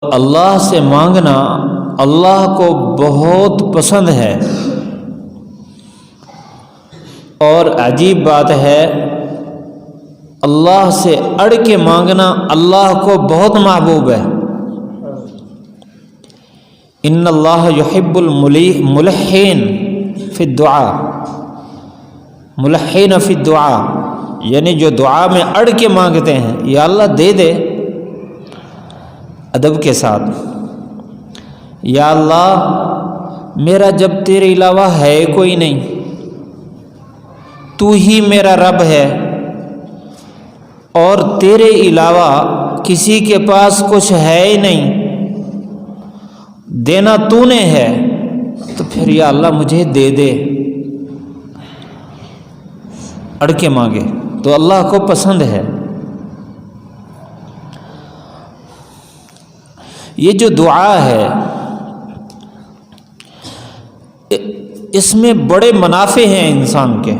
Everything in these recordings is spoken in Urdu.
اللہ سے مانگنا اللہ کو بہت پسند ہے، اور عجیب بات ہے اللہ سے اڑ کے مانگنا اللہ کو بہت محبوب ہے۔ ان اللہ یحب الملحین فی الدعاء، ملحین فی الدعاء یعنی جو دعا میں اڑ کے مانگتے ہیں، یا اللہ دے دے ادب کے ساتھ، یا اللہ میرا جب تیرے علاوہ ہے کوئی نہیں، تو ہی میرا رب ہے اور تیرے علاوہ کسی کے پاس کچھ ہے ہی نہیں، دینا تو نے ہے، تو پھر یا اللہ مجھے دے دے، اڑ کے مانگے تو اللہ کو پسند ہے۔ یہ جو دعا ہے اس میں بڑے منافع ہیں انسان کے۔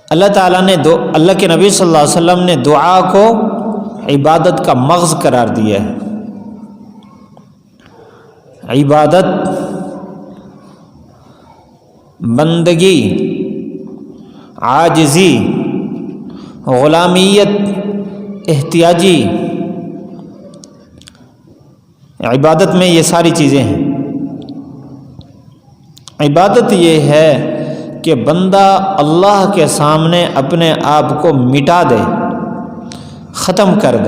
اللہ تعالیٰ نے اللہ کے نبی صلی اللہ علیہ وسلم نے دعا کو عبادت کا مغز قرار دیا ہے۔ عبادت، بندگی، عاجزی، غلامیت، احتیاجی، عبادت میں یہ ساری چیزیں ہیں۔ عبادت یہ ہے کہ بندہ اللہ کے سامنے اپنے آپ کو مٹا دے، ختم کر دے۔